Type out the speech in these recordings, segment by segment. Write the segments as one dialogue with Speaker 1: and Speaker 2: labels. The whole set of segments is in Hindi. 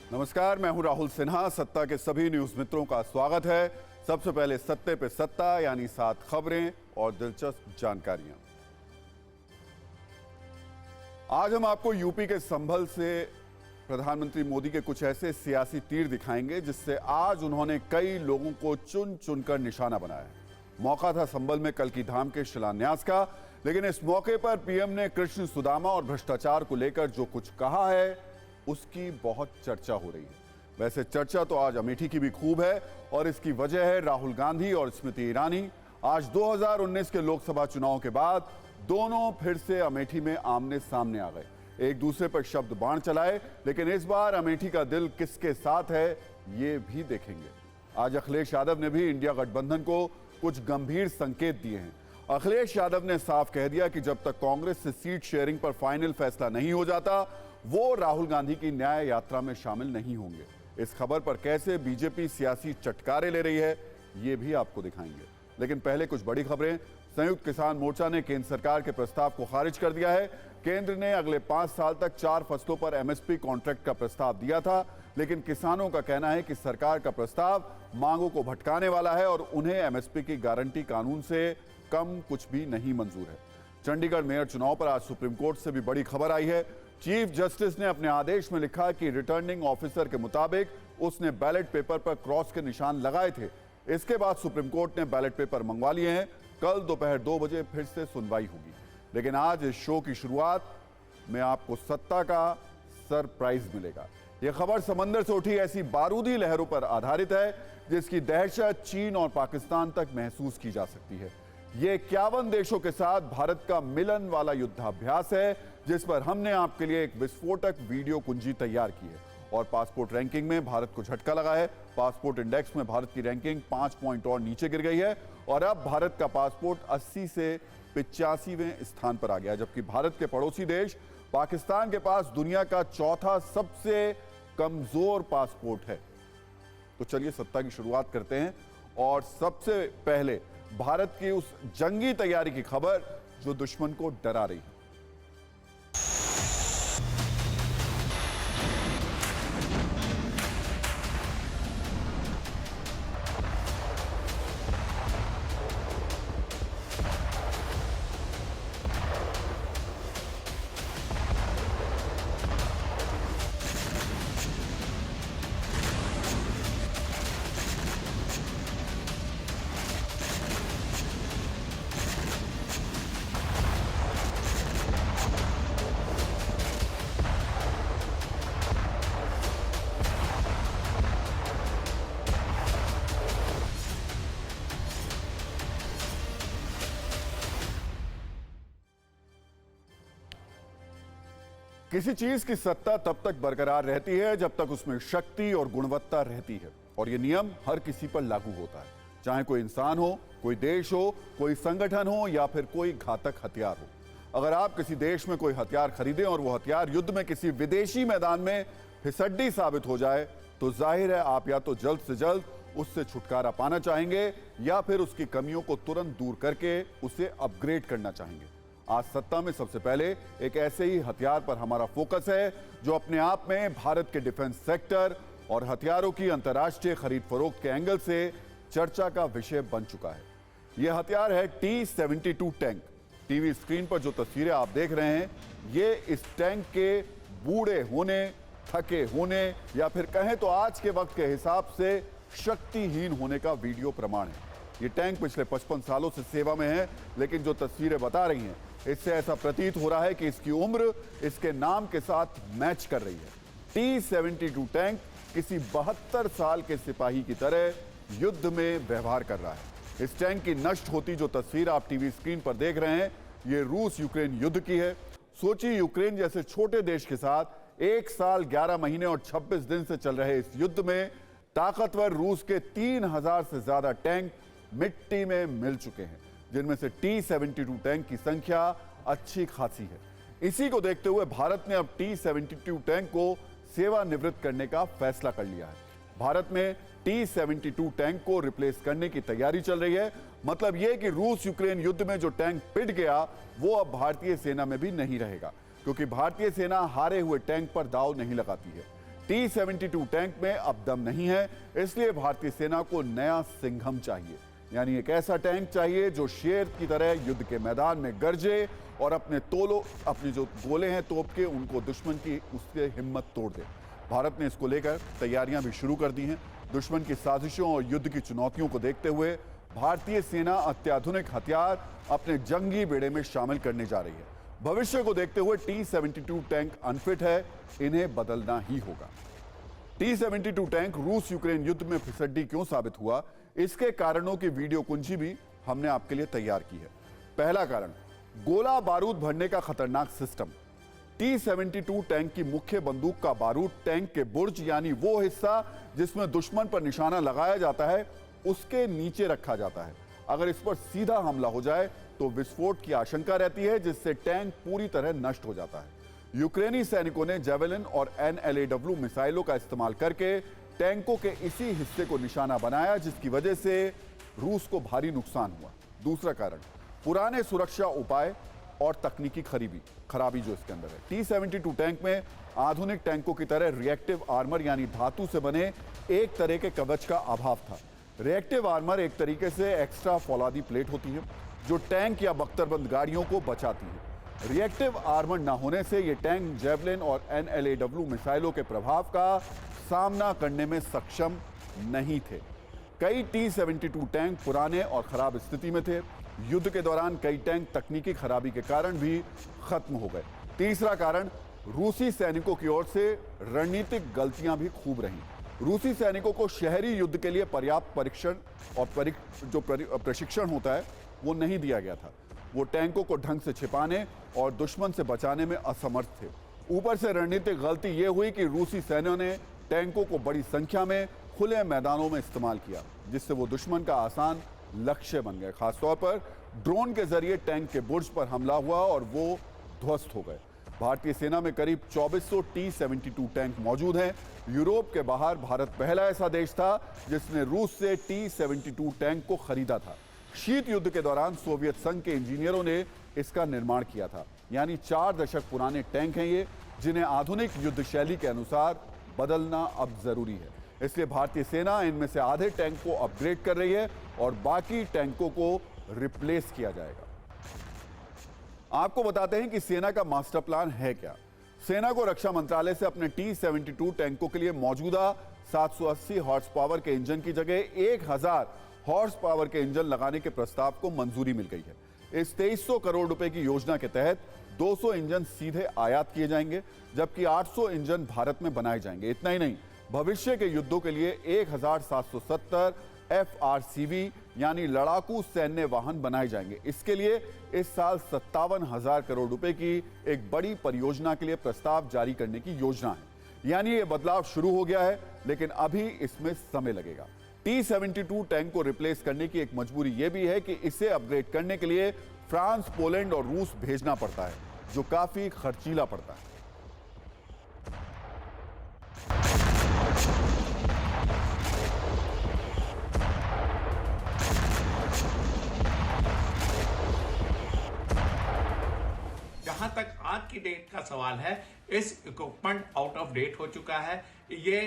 Speaker 1: नमस्कार, मैं हूं राहुल सिन्हा। सत्ता के सभी न्यूज मित्रों का स्वागत है। सबसे पहले सत्ते पे सत्ता यानी 7 खबरें और दिलचस्प जानकारियां। आज हम आपको यूपी के संभल से प्रधानमंत्री मोदी के कुछ ऐसे सियासी तीर दिखाएंगे जिससे आज उन्होंने कई लोगों को चुन चुनकर निशाना बनाया। मौका था संभल में कल की धाम के शिलान्यास का, लेकिन इस मौके पर पीएम ने कृष्ण सुदामा और भ्रष्टाचार को लेकर जो कुछ कहा है उसकी बहुत चर्चा हो रही है। वैसे चर्चा तो आज अमेठी की भी खूब है और इसकी वजह है राहुल गांधी और स्मृति ईरानी। आज 2019 के लोकसभा चुनाव के बाद दोनों फिर से अमेठी में आमने सामने आ गए, एक दूसरे पर शब्द बाण चलाए, लेकिन इस बार अमेठी का दिल किसके साथ है ये भी देखेंगे। आज अखिलेश यादव ने भी इंडिया गठबंधन को कुछ गंभीर संकेत दिए हैं। अखिलेश यादव ने साफ कह दिया कि जब तक कांग्रेस से सीट शेयरिंग पर फाइनल फैसला नहीं हो जाता वो राहुल गांधी की न्याय यात्रा में शामिल नहीं होंगे। इस खबर पर कैसे बीजेपी सियासी चटकारे ले रही है ये भी आपको दिखाएंगे, लेकिन पहले कुछ बड़ी खबरें। संयुक्त किसान मोर्चा ने केंद्र सरकार के प्रस्ताव को खारिज कर दिया है। केंद्र ने अगले 5 साल तक 4 फसलों पर एमएसपी कॉन्ट्रैक्ट का प्रस्ताव दिया था, लेकिन किसानों का कहना है कि सरकार का प्रस्ताव मांगों को भटकाने वाला है और उन्हें एमएसपी की गारंटी कानून से कम कुछ भी नहीं मंजूर है। चंडीगढ़ मेयर चुनाव पर आज सुप्रीम कोर्ट से भी बड़ी खबर आई है। चीफ जस्टिस ने अपने आदेश में लिखा कि रिटर्निंग ऑफिसर के मुताबिक उसने बैलेट पेपर पर क्रॉस के निशान लगाए थे। इसके बाद सुप्रीम कोर्ट ने बैलेट पेपर मंगवा लिए हैं। कल दोपहर 2 बजे फिर से सुनवाई होगी, लेकिन आज इस शो की शुरुआत में आपको सत्ता का सरप्राइज मिलेगा। यह खबर समंदर से उठी ऐसी बारूदी लहरों पर आधारित है जिसकी दहशत चीन और पाकिस्तान तक महसूस की जा सकती है। ये 51 देशों के साथ भारत का मिलन वाला युद्धाभ्यास है जिस पर हमने आपके लिए एक विस्फोटक वीडियो कुंजी तैयार की है और पासपोर्ट रैंकिंग में भारत को झटका लगा है। पासपोर्ट इंडेक्स में भारत की रैंकिंग 5 पॉइंट और नीचे गिर गई है और अब भारत का पासपोर्ट 80 से 85वें स्थान पर आ गया, जबकि भारत के पड़ोसी देश पाकिस्तान के पास दुनिया का चौथा सबसे कमजोर पासपोर्ट है। तो चलिए सत्ता की शुरुआत करते हैं और सबसे पहले भारत की उस जंगी तैयारी की खबर जो दुश्मन को डरा रही है। किसी चीज की सत्ता तब तक बरकरार रहती है जब तक उसमें शक्ति और गुणवत्ता रहती है, और यह नियम हर किसी पर लागू होता है, चाहे कोई इंसान हो, कोई देश हो, कोई संगठन हो या फिर कोई घातक हथियार हो। अगर आप किसी देश में कोई हथियार खरीदें और वो हथियार युद्ध में किसी विदेशी मैदान में फिसड्डी साबित हो जाए तो जाहिर है आप या तो जल्द से जल्द उससे छुटकारा पाना चाहेंगे या फिर उसकी कमियों को तुरंत दूर करके उसे अपग्रेड करना चाहेंगे। आज सत्ता में सबसे पहले एक ऐसे ही हथियार पर हमारा फोकस है जो अपने आप में भारत के डिफेंस सेक्टर और हथियारों की अंतर्राष्ट्रीय खरीद फरोख्त के एंगल से चर्चा का विषय बन चुका है। यह हथियार है T-72 टैंक। टीवी स्क्रीन पर जो तस्वीरें आप देख रहे हैं ये इस टैंक के बूढ़े होने, थके होने या फिर कहें तो आज के वक्त के हिसाब से शक्तिहीन होने का वीडियो प्रमाण है। ये टैंक पिछले 55 सालों से सेवा में है, लेकिन जो तस्वीरें बता रही हैं इससे ऐसा प्रतीत हो रहा है कि इसकी उम्र इसके नाम के साथ मैच कर रही है। T-72 टैंक किसी 72 साल के सिपाही की तरह युद्ध में व्यवहार कर रहा है। इस टैंक की नष्ट होती जो तस्वीर आप टीवी स्क्रीन पर देख रहे हैं ये रूस यूक्रेन युद्ध की है। सोचिए यूक्रेन जैसे छोटे देश के साथ 1 साल 11 महीने और 26 दिन से चल रहे इस युद्ध में ताकतवर रूस के 3000 से ज्यादा टैंक मिट्टी में मिल चुके हैं, जिनमें से T-72 टैंक की संख्या अच्छी खासी है। इसी को देखते हुए भारत ने अब T-72 टैंक को सेवानिवृत्त करने का फैसला कर लिया है। भारत में T-72 टैंक को रिप्लेस करने की तैयारी चल रही है। मतलब यह कि रूस यूक्रेन युद्ध में जो टैंक पिट गया वो अब भारतीय सेना में भी नहीं रहेगा, क्योंकि भारतीय सेना हारे हुए टैंक पर दांव नहीं लगाती है। T-72 टैंक में अब दम नहीं है, इसलिए भारतीय सेना को नया सिंघम चाहिए, यानी एक ऐसा टैंक चाहिए जो शेर की तरह युद्ध के मैदान में गरजे और अपनी जो गोले हैं तोप के उनको दुश्मन की उसके हिम्मत तोड़ दे। भारत ने इसको लेकर तैयारियां भी शुरू कर दी हैं। दुश्मन की साजिशों और युद्ध की चुनौतियों को देखते हुए भारतीय सेना अत्याधुनिक हथियार अपने जंगी बेड़े में शामिल करने जा रही है। भविष्य को देखते हुए T-72 टैंक अनफिट है, इन्हें बदलना ही होगा। T-72 टैंक रूस यूक्रेन युद्ध में फिसड्डी क्यों साबित हुआ, इसके कारणों की वीडियो कुंजी भी हमने आपके लिए तैयार की है। पहला कारण, गोला बारूद भरने का खतरनाक सिस्टम। T-72 टैंक की मुख्य बंदूक का बारूद टैंक के बुर्ज यानी वो हिस्सा जिसमें दुश्मन पर निशाना लगाया जाता है उसके नीचे रखा जाता है। अगर इस पर सीधा हमला हो जाए तो विस्फोट की आशंका रहती है, जिससे टैंक पूरी तरह नष्ट हो जाता है। यूक्रेनी सैनिकों ने जेवेलिन और NLAW मिसाइलों का इस्तेमाल करके टैंकों के इसी हिस्से को निशाना बनाया, जिसकी वजह से रूस को भारी नुकसान हुआ। दूसरा कारण, पुराने सुरक्षा उपाय और तकनीकी खराबी जो इसके अंदर है। T-72 टैंक में आधुनिक टैंकों की तरह रिएक्टिव आर्मर यानी धातु से बने एक तरह के कवच का अभाव था। रिएक्टिव आर्मर एक तरीके से एक्स्ट्रा फौलादी प्लेट होती है जो टैंक या बख्तरबंद गाड़ियों को बचाती है। रिएक्टिव आर्मर न होने से ये टैंक जेवलिन और NLAW मिसाइलों के प्रभाव का सामना करने में सक्षम नहीं थे। कई T-72 टैंक पुराने और खराब स्थिति में थे। युद्ध के दौरान कई टैंक तकनीकी खराबी के कारण भी खत्म हो गए। तीसरा कारण, रूसी सैनिकों की ओर से रणनीतिक गलतियां भी खूब रहीं। रूसी सैनिकों को शहरी युद्ध के लिए पर्याप्त परीक्षण और प्रशिक्षण होता है वो नहीं दिया गया था। वो टैंकों को ढंग से छिपाने और दुश्मन से बचाने में असमर्थ थे। ऊपर से रणनीतिक गलती ये हुई कि रूसी सैन्यों ने टैंकों को बड़ी संख्या में खुले मैदानों में इस्तेमाल किया, जिससे वो दुश्मन का आसान लक्ष्य बन गए। खासतौर पर ड्रोन के जरिए टैंक के बुर्ज पर हमला हुआ और वो ध्वस्त हो गए। भारतीय सेना में करीब 2400 T-72 टैंक मौजूद हैं। यूरोप के बाहर भारत पहला ऐसा देश था जिसने रूस से T-72 टैंक को खरीदा था। शीत युद्ध के दौरान सोवियत संघ के इंजीनियरों ने इसका निर्माण किया था। यानी 4 दशक पुराने टैंक हैं ये, जिन्हें आधुनिक युद्ध शैली के अनुसार बदलना अब जरूरी है। इसलिए भारतीय सेना इनमें से आधे टैंक को अपग्रेड कर रही है और बाकी टैंकों को रिप्लेस किया जाएगा। आपको बताते हैं कि सेना का मास्टर प्लान है क्या। सेना को रक्षा मंत्रालय से अपने T-72 टैंकों के लिए मौजूदा 780 हॉर्स पावर के इंजन की जगह 1000 हॉर्स पावर के इंजन लगाने के प्रस्ताव को मंजूरी मिल गई है। इस 2300 करोड़ रुपए की योजना के तहत 200 इंजन सीधे आयात किए जाएंगे, जबकि 800 इंजन भारत में बनाए जाएंगे। इतना ही नहीं, भविष्य के युद्धों के लिए 1770 FRCV यानी लड़ाकू सैन्य वाहन बनाए जाएंगे। इसके लिए इस साल 57,000 करोड़ रुपए की एक बड़ी परियोजना के लिए प्रस्ताव जारी करने की योजना है। यानी ये बदलाव शुरू हो गया है, लेकिन अभी इसमें समय लगेगा। T-72 टैंक को रिप्लेस करने की एक मजबूरी यह भी है कि इसे अपग्रेड करने के लिए फ्रांस, पोलैंड और रूस भेजना पड़ता है, जो काफी खर्चीला पड़ता है।
Speaker 2: जहां तक आज की डेट का सवाल है, इस इक्विपमेंट आउट ऑफ डेट हो चुका है। ये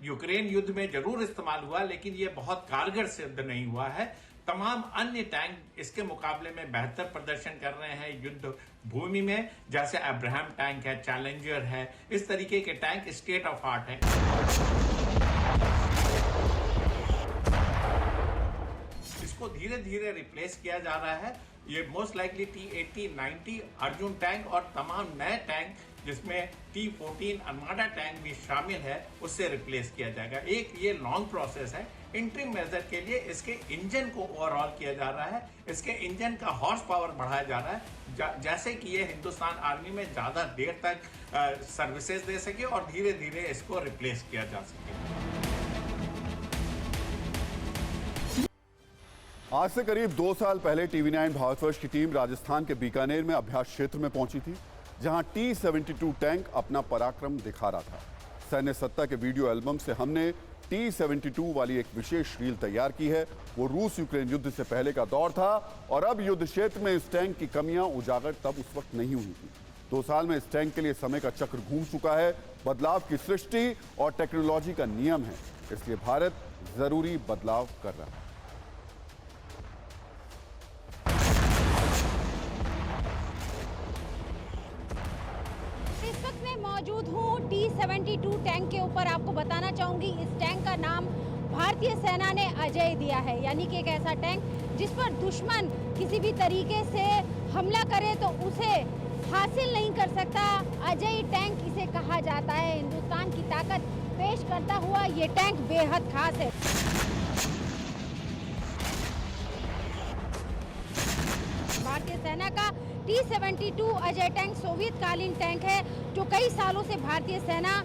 Speaker 2: यूक्रेन युद्ध में जरूर इस्तेमाल हुआ, लेकिन ये बहुत कारगर सिद्ध नहीं हुआ है। तमाम अन्य टैंक इसके मुकाबले में बेहतर प्रदर्शन कर रहे हैं युद्ध भूमि में, जैसे अब्राहम टैंक है, चैलेंजर है। इस तरीके के टैंक स्टेट ऑफ आर्ट हैं। इसको धीरे धीरे रिप्लेस किया जा रहा है। ये most likely T-80, 90 Arjun tank और तमाम नए टैंक जिसमें T-14 अर्माडा टैंक भी शामिल है, उससे रिप्लेस किया जाएगा। एक ये लॉन्ग प्रोसेस है। इंटरिम मेजर के लिए इसके इंजन को ओवरऑल किया जा रहा है, इसके इंजन का हॉर्स पावर बढ़ाया जा रहा है, जैसे कि ये हिंदुस्तान आर्मी में ज्यादा देर तक सर्विसेज दे सके और धीरे धीरे इसको रिप्लेस किया जा सके।
Speaker 1: आज से करीब 2 साल पहले TV9 भारतवर्ष की टीम राजस्थान के बीकानेर में अभ्यास क्षेत्र में पहुंची थी, जहां T-72 टैंक अपना पराक्रम दिखा रहा था। सैन्य सत्ता के वीडियो एल्बम से हमने T-72 वाली एक विशेष रील तैयार की है। वो रूस यूक्रेन युद्ध से पहले का दौर था और अब युद्ध क्षेत्र में इस टैंक की कमियां उजागर तब उस वक्त नहीं हुई थी। 2 साल में इस टैंक के लिए समय का चक्र घूम चुका है। बदलाव की सृष्टि और टेक्नोलॉजी का नियम है, इसलिए भारत जरूरी बदलाव कर रहा है।
Speaker 3: इस वक्त मैं मौजूद हूँ T-72 टैंक के ऊपर। आपको बताना चाहूंगी इस टैंक का नाम भारतीय सेना ने अजय दिया है, यानी कि एक ऐसा टैंक जिस पर दुश्मन किसी भी तरीके से हमला करे तो उसे हासिल नहीं कर सकता। अजय टैंक इसे कहा जाता है। हिंदुस्तान की ताकत पेश करता हुआ ये टैंक बेहद खास है। भारतीय सेना का T-72 अजय टैंक सोवियत कालीन टैंक है, जो कई सालों से भारतीय सेना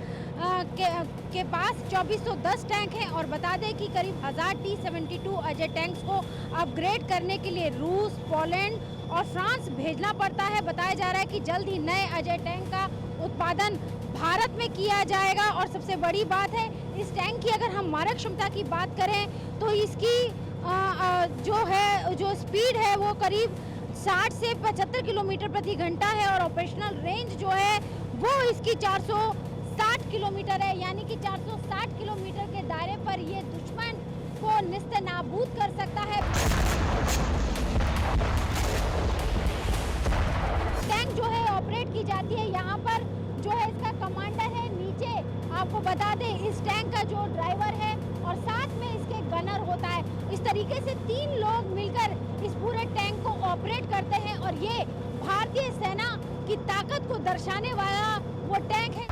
Speaker 3: के पास 2410 टैंक हैं। और बता दें कि करीब 1000 T-72 अजय टैंक्स को अपग्रेड करने के लिए रूस, पोलैंड और फ्रांस भेजना पड़ता है। बताया जा रहा है कि जल्द ही नए अजय टैंक का उत्पादन भारत में किया जाएगा। और सबसे बड़ी बात है, इस टैंक की अगर हम मारक क्षमता की बात करें तो इसकी जो स्पीड है वो करीब 60 से 75 किलोमीटर प्रति घंटा है। और ऑपरेशनल रेंज जो है वो इसकी 460 किलोमीटर है, यानी कि 460 किलोमीटर के दायरे पर ये दुश्मन को निस्ते-नाबूद कर सकता है। टैंक जो है ऑपरेट की जाती है, यहाँ पर जो है इसका कमांडर है। नीचे आपको बता दें इस टैंक का जो ड्राइवर है और साथ में इसके गनर होता है। इस तरीके से 3 लोग मिलकर इस पूरे टैंक को ऑपरेट करते हैं और ये भारतीय सेना की ताकत को दर्शाने वाला वो टैंक है।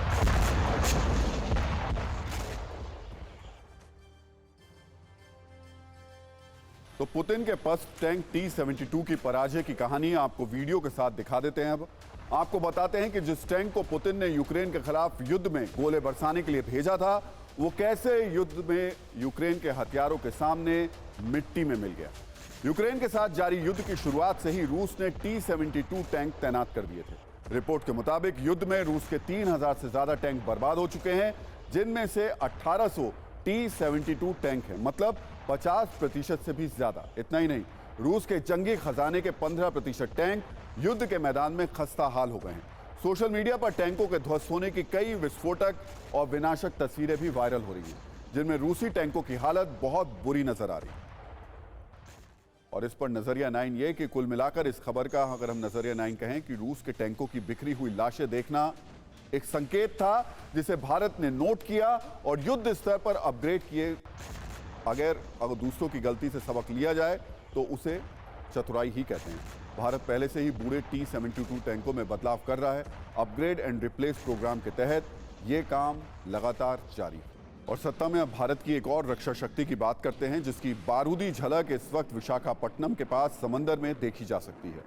Speaker 1: तो पुतिन के पास टैंक T-72 की पराजय की कहानी आपको वीडियो के साथ दिखा देते हैं। अब आपको बताते हैं कि जिस टैंक को पुतिन ने यूक्रेन के खिलाफ युद्ध में गोले बरसाने के लिए भेजा था, वो कैसे युद्ध में यूक्रेन के हथियारों के सामने मिट्टी में मिल गया। यूक्रेन के साथ जारी युद्ध की शुरुआत से ही रूस ने T-72 टैंक तैनात कर दिए थे। रिपोर्ट के मुताबिक युद्ध में रूस के 3000 से ज्यादा टैंक बर्बाद हो चुके हैं, जिनमें से 1800 T-72 टैंक हैं, मतलब 50% से भी ज्यादा। इतना ही नहीं, रूस के जंगी खजाने के 15% टैंक युद्ध के मैदान में खस्ता हाल हो गए हैं। सोशल मीडिया पर टैंकों के ध्वस्त होने की कई विस्फोटक और विनाशक तस्वीरें भी वायरल हो रही हैं, जिनमें रूसी टैंकों की हालत बहुत बुरी नजर आ रही है। और इस पर नजरिया 9 ये कि कुल मिलाकर इस खबर का अगर हम नजरिया 9 कहें कि रूस के टैंकों की बिखरी हुई लाशें देखना एक संकेत था जिसे भारत ने नोट किया और युद्ध स्तर पर अपग्रेड किए। अगर दूसरों की गलती से सबक लिया जाए तो उसे चतुराई ही कहते हैं। भारत पहले से ही बूढ़े T-72 टैंकों में बदलाव कर रहा है। अपग्रेड एंड रिप्लेस प्रोग्राम के तहत ये काम लगातार जारी है। और सत्ता में अब भारत की एक और रक्षा शक्ति की बात करते हैं, जिसकी बारूदी झलक इस वक्त विशाखापट्टनम के पास समंदर में देखी जा सकती है।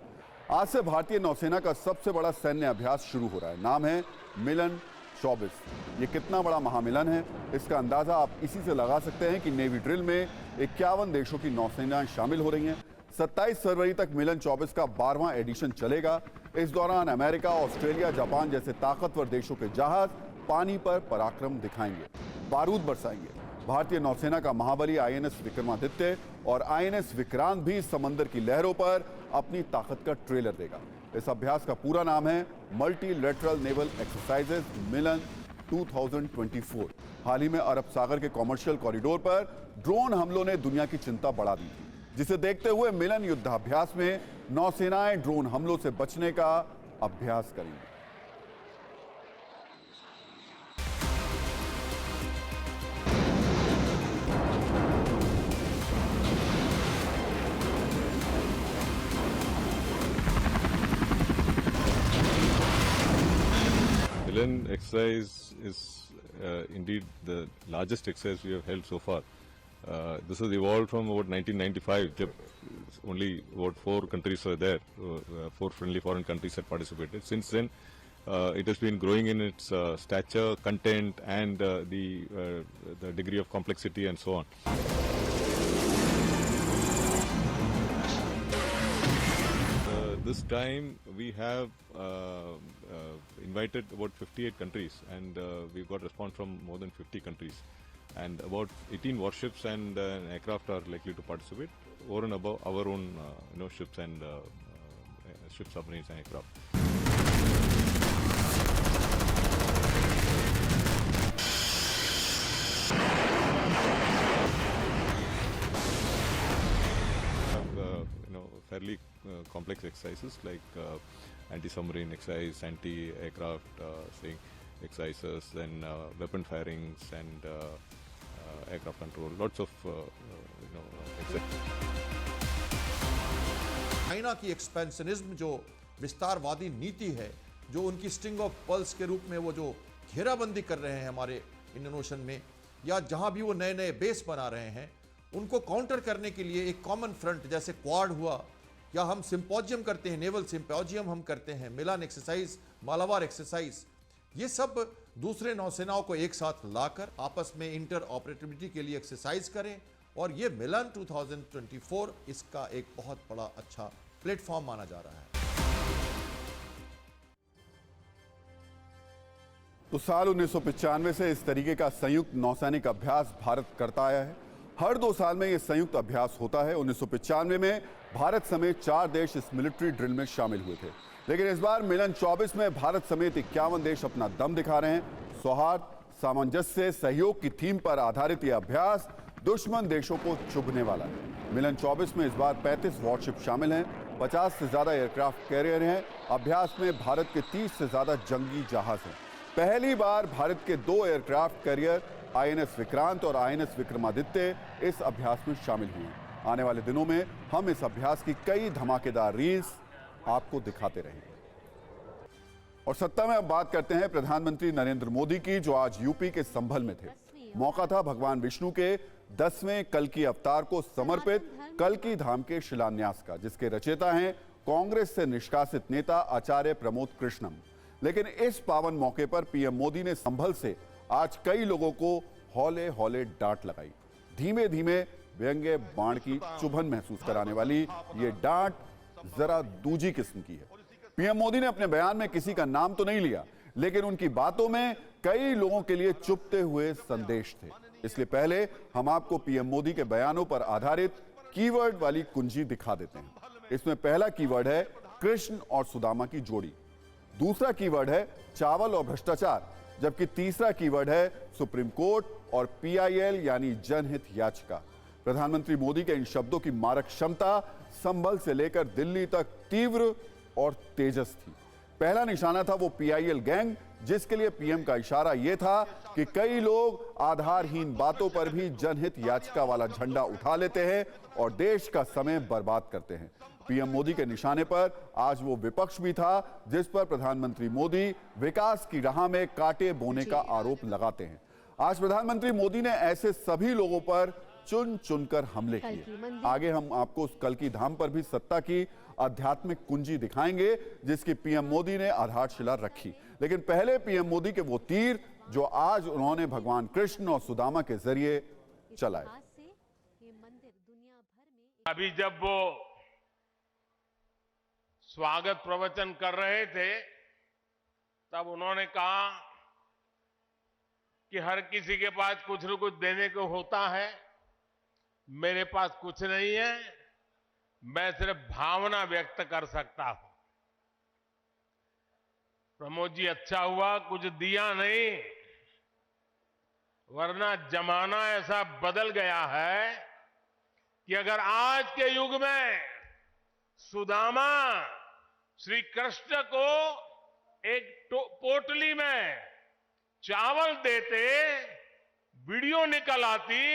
Speaker 1: आज से भारतीय नौसेना का सबसे बड़ा सैन्य अभ्यास शुरू हो रहा है। नाम है मिलन 24। ये कितना बड़ा महामिलन है, इसका अंदाजा आप इसी से लगा सकते हैं कि नेवी ड्रिल में 51 देशों की नौसेनाएं शामिल हो रही हैं। 27 फरवरी तक मिलन 24 का 12वां एडिशन चलेगा। इस दौरान अमेरिका, ऑस्ट्रेलिया, जापान जैसे ताकतवर देशों के जहाज पानी पर पराक्रम दिखाएंगे, बारूद बरसाएंगे। भारतीय नौसेना का महाबली INS विक्रमादित्य और INS विक्रांत भी समंदर की लहरों पर अपनी ताकत का ट्रेलर देगा। इस अभ्यास का पूरा नाम है मल्टीलेटरल नेवल एक्सरसाइजेज मिलन 2024। हाल ही में अरब सागर के कॉमर्शियल कॉरिडोर पर ड्रोन हमलों ने दुनिया की चिंता बढ़ा दी थी, जिसे देखते हुए मिलन युद्धाभ्यास में नौसेनाएं ड्रोन हमलों से बचने का अभ्यास करेंगी।
Speaker 4: Milan exercise is indeed the largest exercise we have held so far. This has evolved from about 1995. Only about 4 countries were there, 4 friendly foreign countries had participated. Since then, it has been growing in its stature, content, and the degree of complexity and so on. This time we have invited about 58 countries, and we've got response from more than 50 countries, and about 18 warships and aircraft are likely to participate over and above our own ships and ships, submarines and aircraft. fairly complex exercises like anti-submarine exercise, anti-aircraft exercises, then weapon firings and aircraft control. Lots of exercises.
Speaker 5: China की एक्सपेंशनिज्म जो विस्तारवादी नीति है, जो उनकी स्ट्रिंग ऑफ पर्ल्स के रूप में वो जो घेराबंदी कर रहे हैं हमारे इंडियन ओशन में, या जहां भी वो नए नए बेस बना रहे हैं, उनको काउंटर करने के लिए एक कॉमन फ्रंट जैसे क्वाड हुआ, या हम सिंपोजियम करते हैं, नेवल सिंपोजियम हम करते हैं, मिलान एक्सरसाइज, मालाबार एक्सरसाइज, ये सब दूसरे नौसेनाओं को एक साथ लाकर आपस में इंटर ऑपरेटिविटी के लिए एक्सरसाइज करें, और ये मिलान 2024 इसका एक बहुत बड़ा अच्छा प्लेटफॉर्म माना जा रहा है।
Speaker 1: तो साल 1995 से इस तरीके का संयुक्त नौसैनिक अभ्यास भारत करता आया है। हर 2 साल में यह संयुक्त अभ्यास होता है। 1995 में भारत समेत 4 देश इस मिलिट्री ड्रिल में शामिल हुए थे, लेकिन इस बार मिलन 24 में भारत समेत 51 देश अपना दम दिखा रहे हैं। सौहार्द, सामंजस्य, सहयोग की थीम पर आधारित यह अभ्यास दुश्मन देशों को चुभने वाला है। मिलन 24 में इस बार 35 वॉरशिप शामिल हैं, 50 से ज्यादा एयरक्राफ्ट कैरियर हैं। अभ्यास में भारत के 30 से ज्यादा जंगी जहाज हैं। पहली बार भारत के 2 एयरक्राफ्ट कैरियर आईएनएस विक्रांत और आईएनएस विक्रमादित्य इस अभ्यास में शामिल हुए हैं। आने वाले दिनों में हम इस अभ्यास की कई धमाकेदार रील्स आपको दिखाते रहेंगे। और सत्ता में अब बात करते हैं प्रधानमंत्री नरेंद्र मोदी की, जो आज यूपी के संभल में थे। मौका था भगवान विष्णु के 10वें कल्कि अवतार को समर्पित कल्कि धाम के शिलान्यास का, जिसके रचयिता हैं कांग्रेस से निष्कासित नेता आचार्य प्रमोद कृष्णम। लेकिन इस पावन मौके पर पीएम मोदी ने संभल से आज कई लोगों को हौले हौले डांट लगाई। धीमे धीमे व्यंग्य बाण की चुभन महसूस कराने वाली ये डांट जरा दूजी किस्म की है। पीएम मोदी ने अपने बयान में किसी का नाम तो नहीं लिया, लेकिन उनकी बातों में कई लोगों के लिए चुभते हुए संदेश थे। इसलिए पहले हम आपको पीएम मोदी के बयानों पर आधारित कीवर्ड वाली कुंजी दिखा देते हैं। इसमें पहला कीवर्ड है कृष्ण और सुदामा की जोड़ी, दूसरा कीवर्ड है चावल और भ्रष्टाचार, जबकि तीसरा कीवर्ड है सुप्रीम कोर्ट और पीआईएल यानी जनहित याचिका। प्रधानमंत्री मोदी के इन शब्दों की मारक क्षमता संभल से लेकर दिल्ली तक तीव्र और तेजस थी। पहला निशाना था वो पीआईएल गैंग, जिसके लिए पीएम का इशारा यह था कि कई लोग आधारहीन बातों पर भी जनहित याचिका वाला झंडा उठा लेते हैं और देश का समय बर्बाद करते हैं। पीएम मोदी के निशाने पर आज वो विपक्ष भी था, जिस पर प्रधानमंत्री मोदी विकास की राह में कांटे बोने का आरोप लगाते हैं। आज प्रधानमंत्री मोदी ने ऐसे सभी लोगों पर चुन चुनकर हमले किए। आगे हम आपको उस कल्कि धाम पर भी सत्ता की आध्यात्मिक कुंजी दिखाएंगे, जिसकी पीएम मोदी ने आधारशिला रखी। लेकिन पहले पीएम मोदी के वो तीर जो आज उन्होंने भगवान कृष्ण और सुदामा के जरिए चलाए।
Speaker 6: अभी जब वो स्वागत प्रवचन कर रहे थे, तब उन्होंने कहा कि हर किसी के पास कुछ न कुछ देने को होता है, मेरे पास कुछ नहीं है, मैं सिर्फ भावना व्यक्त कर सकता हूं। प्रमोद जी, अच्छा हुआ कुछ दिया नहीं, वरना जमाना ऐसा बदल गया है कि अगर आज के युग में सुदामा श्री कृष्ण को एक पोटली में चावल देते, वीडियो निकल आती,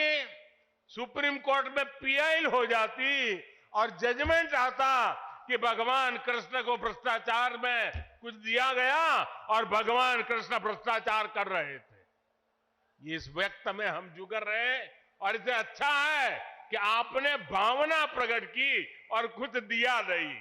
Speaker 6: सुप्रीम कोर्ट में पीआईएल हो जाती और जजमेंट आता कि भगवान कृष्ण को भ्रष्टाचार में कुछ दिया गया और भगवान कृष्ण भ्रष्टाचार कर रहे थे। इस व्यक्त में हम जुगर रहे और इसे अच्छा है कि आपने भावना प्रकट की और कुछ दिया नहीं।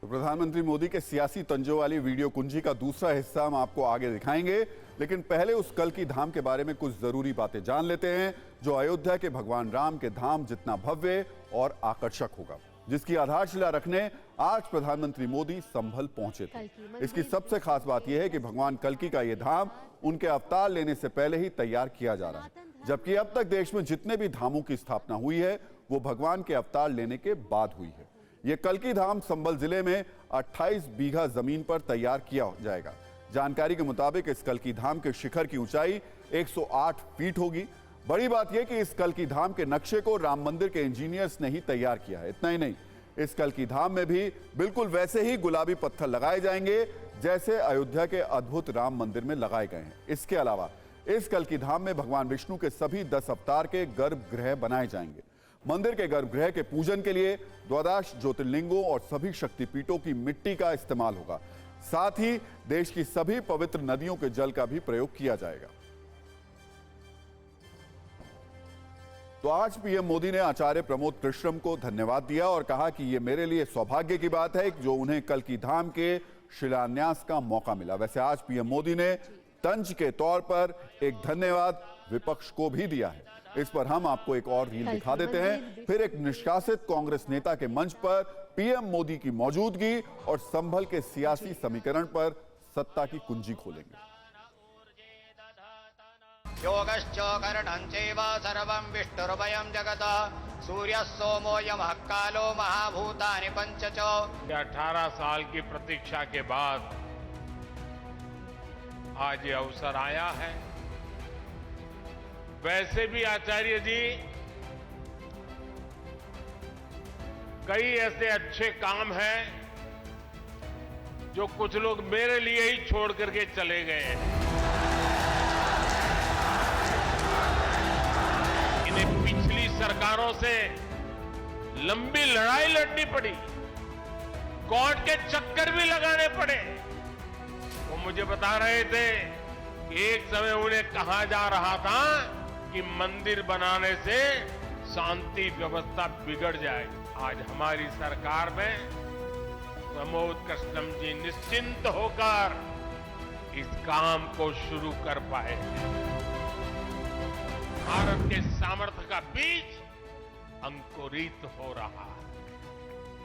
Speaker 1: तो प्रधानमंत्री मोदी के सियासी तंजों वाली वीडियो कुंजी का दूसरा हिस्सा हम आपको आगे दिखाएंगे, लेकिन पहले उस कल्कि धाम के बारे में कुछ जरूरी बातें जान लेते हैं, जो अयोध्या के भगवान राम के धाम जितना भव्य और आकर्षक होगा, जिसकी आधारशिला रखने आज प्रधानमंत्री मोदी संभल पहुंचे थे। इसकी सबसे खास बात यह है कि भगवान कल्कि का यह धाम उनके अवतार लेने से पहले ही तैयार किया जा रहा है, जबकि अब तक देश में जितने भी धामों की स्थापना हुई है वो भगवान के अवतार लेने के बाद हुई है। ये कल्कि धाम संभल जिले में 28 बीघा जमीन पर तैयार किया जाएगा। जानकारी के मुताबिक इस कल्कि धाम के शिखर की ऊंचाई 108 फीट होगी। बड़ी बात यह कि इस कल्कि धाम के नक्शे को राम मंदिर के इंजीनियर्स ने ही तैयार किया है। इतना ही नहीं, इस कल्कि धाम में भी बिल्कुल वैसे ही गुलाबी पत्थर लगाए जाएंगे जैसे अयोध्या के अद्भुत राम मंदिर में लगाए गए हैं। इसके अलावा इस कल्कि धाम में भगवान विष्णु के सभी 10 अवतार के गर्भगृह बनाए जाएंगे। मंदिर के गर्भगृह के पूजन के लिए द्वादश ज्योतिर्लिंगों और सभी शक्तिपीठों की मिट्टी का इस्तेमाल होगा। साथ ही देश की सभी पवित्र नदियों के जल का भी प्रयोग किया जाएगा। तो आज पीएम मोदी ने आचार्य प्रमोद कृष्णम को धन्यवाद दिया और कहा कि यह मेरे लिए सौभाग्य की बात है जो उन्हें कल्कि धाम के शिलान्यास का मौका मिला। वैसे आज पीएम मोदी ने तंज के तौर पर एक धन्यवाद विपक्ष को भी दिया है। इस पर हम आपको एक और रील दिखा देते हैं। फिर एक निष्कासित कांग्रेस नेता के मंच पर पीएम मोदी की मौजूदगी और संभल के सियासी समीकरण पर सत्ता की कुंजी खोलेंगे।
Speaker 7: योगश्चोकरणं चैव सर्वं विष्णुर्वयं जगतः सूर्यः सोमो यमः कालो महाभूतानि पंच च।
Speaker 6: 18 साल की प्रतीक्षा के बाद आज ये अवसर आया है। वैसे भी आचार्य जी कई ऐसे अच्छे काम हैं जो कुछ लोग मेरे लिए ही छोड़ करके चले गए हैं। इन्हें पिछली सरकारों से लंबी लड़ाई लड़नी पड़ी, कोर्ट के चक्कर भी लगाने पड़े। वो मुझे बता रहे थे कि एक समय उन्हें कहा जा रहा था कि मंदिर बनाने से शांति व्यवस्था बिगड़ जाएगी। आज हमारी सरकार में प्रमोद कृष्णम जी निश्चिंत होकर इस काम को शुरू कर पाए हैं। भारत के सामर्थ्य का बीज अंकुरित हो रहा है।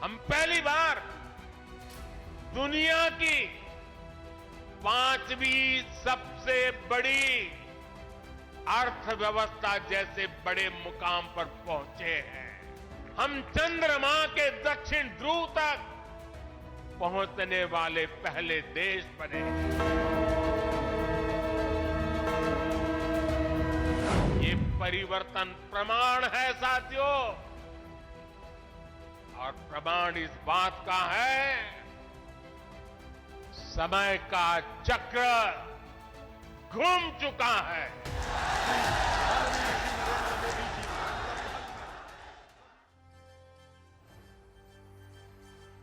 Speaker 6: हम पहली बार दुनिया की 5वीं सबसे बड़ी अर्थव्यवस्था जैसे बड़े मुकाम पर पहुंचे हैं। हम चंद्रमा के दक्षिण ध्रुव तक पहुंचने वाले पहले देश बने। ये परिवर्तन प्रमाण है साथियों, और प्रमाण इस बात का है समय का चक्र घूम चुका है।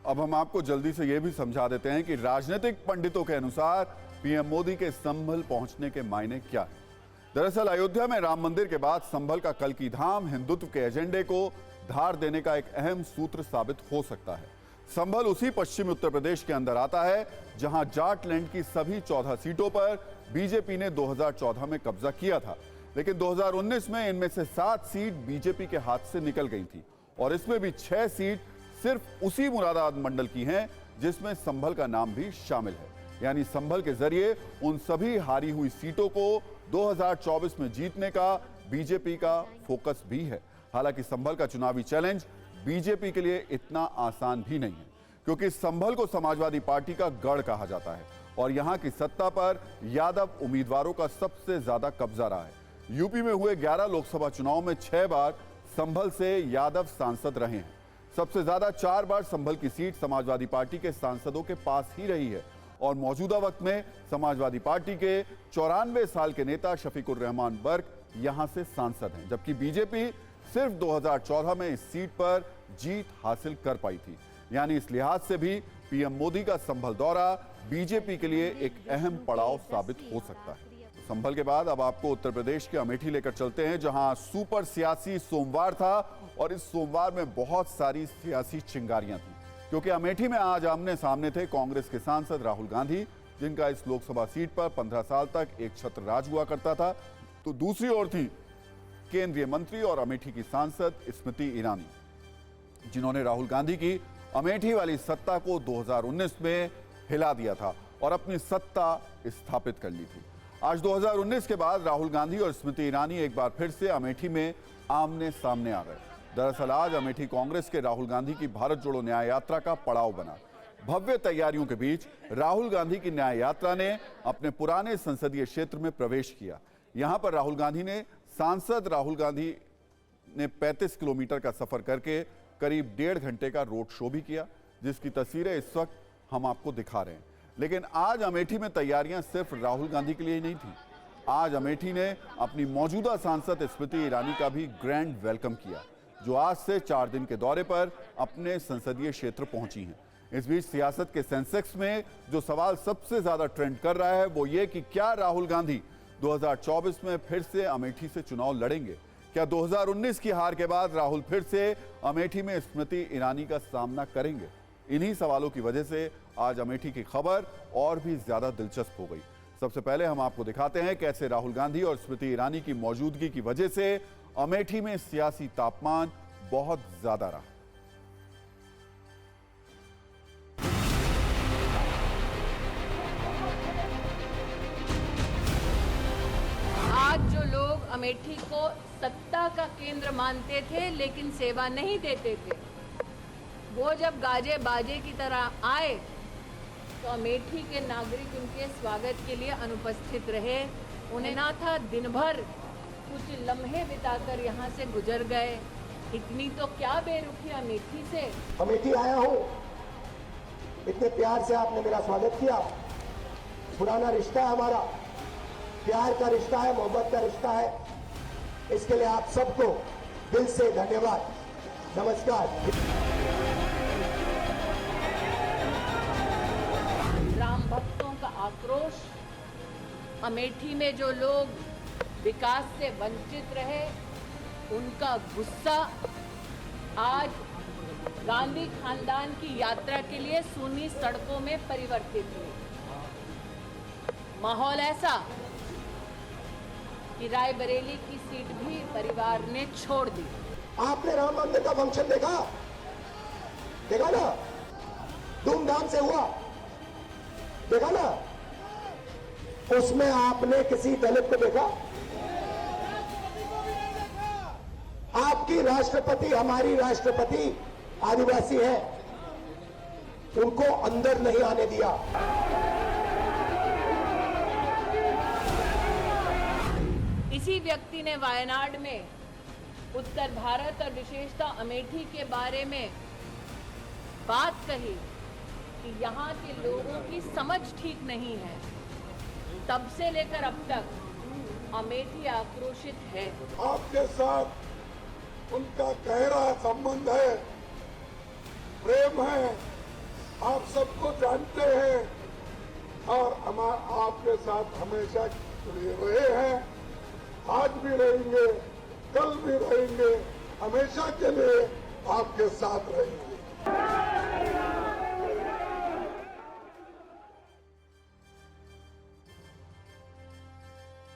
Speaker 1: अब हम आपको जल्दी से यह भी समझा देते हैं कि राजनीतिक पंडितों के अनुसार पीएम मोदी के संभल पहुंचने के मायने क्या है। दरअसल अयोध्या में राम मंदिर के बाद संभल का कल्कि धाम हिंदुत्व के एजेंडे को धार देने का एक अहम सूत्र साबित हो सकता है। संभल उसी पश्चिमी उत्तर प्रदेश के अंदर आता है जहां जाटलैंड की सभी 14 सीटों पर बीजेपी ने 2014 में कब्जा किया था, लेकिन 2019 में इनमें से 7 सीट बीजेपी के हाथ से निकल गई थी और इसमें भी 6 सीट सिर्फ उसी मुरादाबाद मंडल की हैं जिसमें संभल का नाम भी शामिल है। यानी संभल के जरिए उन सभी हारी हुई सीटों को 2024 में जीतने का बीजेपी का फोकस भी है। हालांकि संभल का चुनावी चैलेंज बीजेपी के लिए इतना आसान भी नहीं है, क्योंकि संभल को समाजवादी पार्टी का गढ़ कहा जाता है और यहां की सत्ता पर यादव उम्मीदवारों का सबसे ज्यादा कब्जा रहा है। यूपी में हुए 11 लोकसभा चुनाव में 6 बार संभल से यादव सांसद रहे हैं। सबसे ज्यादा 4 बार संभल की सीट समाजवादी पार्टी के सांसदों के पास ही रही है और मौजूदा वक्त में समाजवादी पार्टी के 94 साल के नेता शफीकुर रहमान बर्क यहां से सांसद हैं, जबकि बीजेपी सिर्फ 2014 में इस सीट पर जीत हासिल कर पाई थी। यानी इस लिहाज से भी पीएम मोदी का संभल दौरा बीजेपी के लिए एक अहम पड़ाव साबित हो सकता है। संभल के बाद अब आपको उत्तर प्रदेश के अमेठी लेकर चलते हैं, जहां सुपर सियासी सोमवार था और इस सोमवार में बहुत सारी सियासी चिंगारियां थी, क्योंकि अमेठी में आज आमने सामने थे कांग्रेस के सांसद राहुल गांधी, जिनका इस लोकसभा सीट पर 15 साल तक एक छत्र राज हुआ करता था, तो दूसरी ओर थी केंद्रीय मंत्री और अमेठी की सांसद स्मृति ईरानी, जिन्होंने राहुल गांधी की अमेठी वाली सत्ता को 2019 में हिला दिया था और अपनी सत्ता स्थापित कर ली थी। आज 2019 के बाद राहुल गांधी और स्मृति ईरानी एक बार फिर से अमेठी में आमने सामने आ गए। दरअसल आज अमेठी कांग्रेस के राहुल गांधी की भारत जोड़ो न्याय यात्रा का पड़ाव बना। भव्य तैयारियों के बीच राहुल गांधी की न्याय यात्रा ने अपने पुराने संसदीय क्षेत्र में प्रवेश किया। यहां पर राहुल गांधी ने सांसद राहुल गांधी ने 35 किलोमीटर का सफर करके करीब 1.5 घंटे का रोड शो भी किया, जिसकी तस्वीरें इस वक्त हम आपको दिखा रहे हैं। लेकिन आज अमेठी में तैयारियां सिर्फ राहुल गांधी के लिए ही नहीं थी। आज अमेठी ने अपनी मौजूदा सांसद स्मृति ईरानी का भी ग्रैंड वेलकम किया, जो आज से 4 दिन के दौरे पर अपने संसदीय क्षेत्र पहुंची हैं। इस बीच सियासत के सेंसेक्स में जो सवाल सबसे ज्यादा ट्रेंड कर रहा है वो ये कि क्या राहुल गांधी 2024 में फिर से अमेठी से चुनाव लड़ेंगे? क्या 2019 की हार के बाद राहुल फिर से अमेठी में स्मृति ईरानी का सामना करेंगे? इन्हीं सवालों की वजह से आज अमेठी की खबर और भी ज्यादा दिलचस्प हो गई। सबसे पहले हम आपको दिखाते हैं कैसे राहुल गांधी और स्मृति ईरानी की मौजूदगी की वजह से अमेठी में सियासी तापमान बहुत ज्यादा रहा।
Speaker 8: आज जो लोग अमेठी को सत्ता का केंद्र मानते थे लेकिन सेवा नहीं देते थे, वो जब गाजे बाजे की तरह आए तो अमेठी के नागरिक उनके स्वागत के लिए अनुपस्थित रहे। उन्हें ना था, दिन भर कुछ लम्हे बिताकर यहाँ से गुजर गए। इतनी तो क्या बेरुखी अमेठी से।
Speaker 9: अमेठी आया हूँ, इतने प्यार से आपने मेरा स्वागत किया। पुराना रिश्ता है हमारा, प्यार का रिश्ता है, मोहब्बत का रिश्ता है। इसके लिए आप सबको दिल से धन्यवाद। नमस्कार।
Speaker 8: राम भक्तों का आक्रोश, अमेठी में जो लोग विकास से वंचित रहे उनका गुस्सा आज गांधी खानदान की यात्रा के लिए सूनी सड़कों में परिवर्तित हुआ। माहौल ऐसा कि रायबरेली की सीट भी परिवार ने छोड़ दी।
Speaker 9: आपने राम मंदिर का फंक्शन देखा ना, धूमधाम से हुआ, देखा ना। उसमें आपने किसी दलित को देखा? आपकी राष्ट्रपति, हमारी राष्ट्रपति आदिवासी है, उनको अंदर नहीं आने दिया।
Speaker 8: इसी व्यक्ति ने वायनाड में उत्तर भारत और विशेषतः अमेठी के बारे में बात कही कि यहाँ के लोगों की समझ ठीक नहीं है। तब से लेकर अब तक अमेठी आक्रोशित है।
Speaker 10: आपके साथ उनका गहरा संबंध है, प्रेम है, आप सबको जानते हैं और हम आपके साथ हमेशा रहे हैं, आज भी रहेंगे, कल भी रहेंगे, हमेशा के लिए आपके साथ रहेंगे।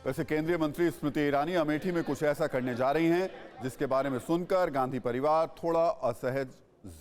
Speaker 1: वैसे केंद्रीय मंत्री स्मृति ईरानी अमेठी में कुछ ऐसा करने जा रही हैं जिसके बारे में सुनकर गांधी परिवार थोड़ा असहज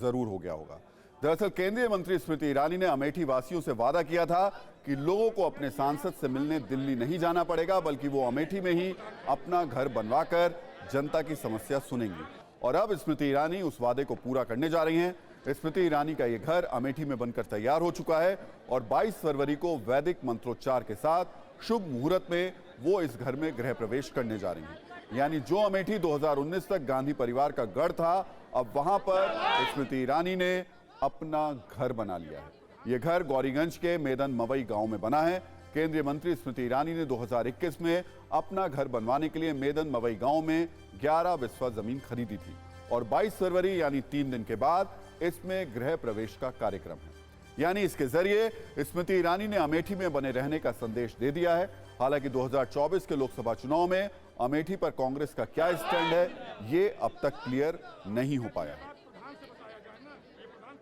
Speaker 1: जरूर हो गया होगा। दरअसल केंद्रीय मंत्री स्मृति ईरानी ने अमेठी वासियों से वादा किया था कि लोगों को अपने सांसद से मिलने दिल्ली नहीं जाना पड़ेगा, बल्कि वो अमेठी में ही अपना घर बनवाकर जनता की समस्या सुनेंगी। और अब स्मृति ईरानी उस वादे को पूरा करने जा रही हैं। स्मृति ईरानी का ये घर अमेठी में बनकर तैयार हो चुका है और 22 फरवरी को वैदिक मंत्रोच्चार के साथ शुभ मुहूर्त में वो इस घर में गृह प्रवेश करने जा रही हैं। यानी जो अमेठी 2019 तक गांधी परिवार का गढ़ था, अब वहां पर स्मृति ईरानी ने अपना घर बना लिया है। ये घर गौरीगंज के मेदन मवई गांव में बना है। केंद्रीय मंत्री स्मृति ईरानी ने 2021 में अपना घर बनवाने के लिए मेदन मवई गांव में 11 बिस्वा जमीन खरीदी थी और 22 फरवरी यानी 3 दिन के बाद इसमें गृह प्रवेश का कार्यक्रम है। यानी इसके जरिए स्मृति ईरानी ने अमेठी में बने रहने का संदेश दे दिया है। हालांकि 2024 के लोकसभा चुनाव में अमेठी पर कांग्रेस का क्या स्टैंड है, ये अब तक क्लियर नहीं हो पाया है।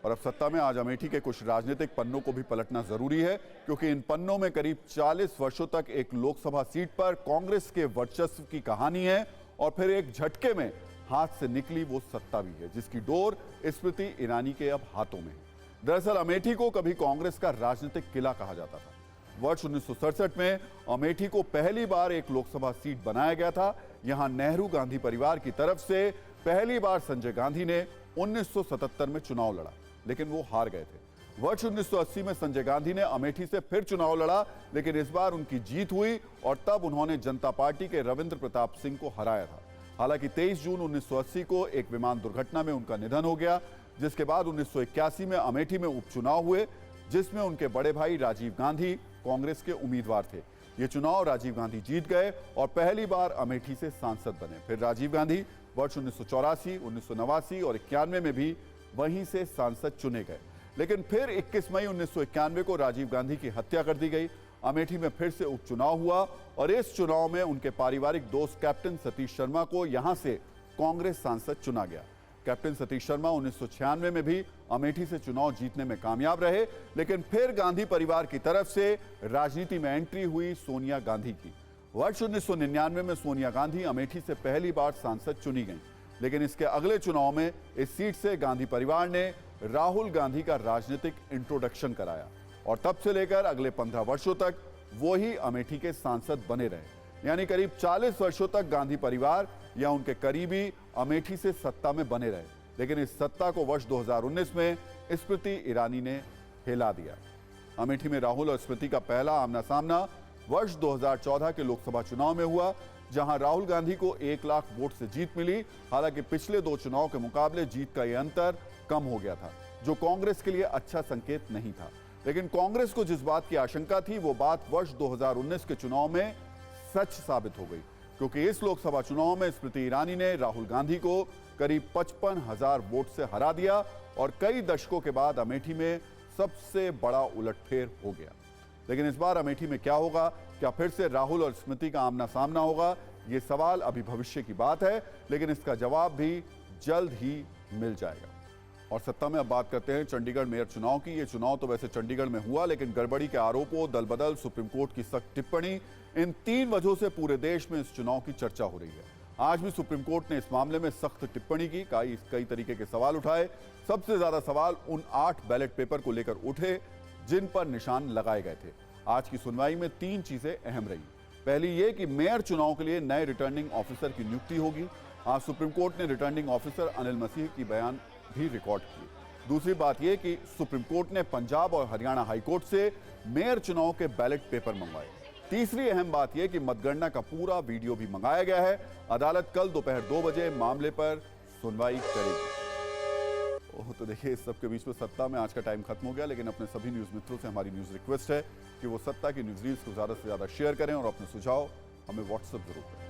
Speaker 1: और अब सत्ता में आज अमेठी के कुछ राजनीतिक पन्नों को भी पलटना जरूरी है, क्योंकि इन पन्नों में करीब 40 वर्षों तक एक लोकसभा सीट पर कांग्रेस के वर्चस्व की कहानी है और फिर एक झटके में हाथ से निकली वो सत्ता भी है, जिसकी डोर स्मृति ईरानी के अब हाथों में है। दरअसल अमेठी को कभी कांग्रेस का राजनीतिक किला कहा जाता था। वर्ष 1967 में अमेठी को पहली बार एक लोकसभा सीट बनाया गया था। यहां नेहरू गांधी परिवार की तरफ से पहली बार संजय गांधी ने 1977 में चुनाव लड़ा, लेकिन वो हार गए थे। वर्ष 1980 में संजय गांधी ने अमेठी से फिर चुनाव लड़ा, लेकिन इस बार उनकी जीत हुई और तब उन्होंने जनता पार्टी के रविंद्र प्रताप सिंह को हराया था। हालांकि 23 जून 1980 को एक विमान दुर्घटना में उनका निधन हो गया, जिसके बाद 1981 में अमेठी में उपचुनाव हुए, जिसमें उनके बड़े भाई राजीव गांधी कांग्रेस के उम्मीदवार थे। ये चुनाव राजीव गांधी जीत गए और पहली बार अमेठी से सांसद बने। फिर राजीव गांधी वर्ष 1984, 1989 और 91 में भी वहीं से सांसद चुने गए, लेकिन फिर 21 मई 1991 को राजीव गांधी की हत्या कर दी गई। अमेठी में फिर से उपचुनाव हुआ और इस चुनाव में उनके पारिवारिक दोस्त कैप्टन सतीश शर्मा को यहां से कांग्रेस सांसद चुना गया। कैप्टन सतीश शर्मा 1996 में भी अमेठी से चुनाव जीतने में कामयाब रहे, लेकिन फिर गांधी परिवार की तरफ से राजनीति में एंट्री हुई सोनिया गांधी की। वर्ष 1999 में सोनिया गांधी अमेठी से पहली बार सांसद चुनी गई, लेकिन इसके अगले चुनाव में इस सीट से गांधी परिवार ने राहुल गांधी का राजनीतिक इंट्रोडक्शन कराया और तब से लेकर अगले 15 वर्षों तक वो ही अमेठी के सांसद बने रहे। यानी करीब 40 वर्षों तक गांधी परिवार या उनके करीबी अमेठी से सत्ता में बने रहे, लेकिन इस सत्ता को वर्ष 2019 में स्मृति ईरानी ने हिला दिया। अमेठी में राहुल और स्मृति का पहला आमना सामना वर्ष 2014 के लोकसभा चुनाव में हुआ, जहां राहुल गांधी को 1 लाख वोट से जीत मिली। हालांकि पिछले 2 चुनाव के मुकाबले जीत का यह अंतर कम हो गया था, जो कांग्रेस के लिए अच्छा संकेत नहीं था। लेकिन कांग्रेस को जिस बात की आशंका थी, वो बात वर्ष 2019 के चुनाव में सच साबित हो गई, क्योंकि इस लोकसभा चुनाव में स्मृति ईरानी ने राहुल गांधी को करीब 55,000 वोट से हरा दिया और कई दशकों के बाद अमेठी में सबसे बड़ा उलटफेर हो गया। लेकिन इस बार अमेठी में क्या होगा? क्या फिर से राहुल और स्मृति का आमना सामना होगा? ये सवाल अभी भविष्य की बात है, लेकिन इसका जवाब भी जल्द ही मिल जाएगा। और सत्ता में अब बात करते हैं चंडीगढ़ मेयर चुनाव की। ये चुनाव तो वैसे चंडीगढ़ में हुआ, लेकिन गड़बड़ी के आरोपों, दल बदल, सुप्रीम कोर्ट की सख्त टिप्पणी, इन 3 वजहों से पूरे देश में इस चुनाव की चर्चा हो रही है। आज भी सुप्रीम कोर्ट ने इस मामले में सख्त टिप्पणी की, कई तरीके के सवाल उठाए। सबसे ज्यादा सवाल उन 8 बैलेट पेपर को लेकर उठे जिन पर निशान लगाए गए थे। आज की सुनवाई में 3 चीजें अहम रही। पहली ये कि मेयर चुनाव के लिए नए रिटर्निंग ऑफिसर की नियुक्ति होगी। आज सुप्रीम कोर्ट ने रिटर्निंग ऑफिसर अनिल मसीह की बयान भी रिकॉर्ड किए। दूसरी बात यह कि सुप्रीम कोर्ट ने पंजाब और हरियाणा हाईकोर्ट से मेयर चुनाव के बैलेट पेपर मंगवाए। तीसरी अहम बात यह कि मतगणना का पूरा वीडियो भी मंगाया गया है। अदालत कल दोपहर 2 बजे मामले पर सुनवाई करेगी। तो देखिए, इस सब के बीच में सत्ता में आज का टाइम खत्म हो गया, लेकिन अपने सभी न्यूज मित्रों से हमारी न्यूज रिक्वेस्ट है कि वो सत्ता की न्यूज रील्स को ज्यादा से ज्यादा शेयर करें और अपने सुझाव हमें व्हाट्सएप जरूर करें।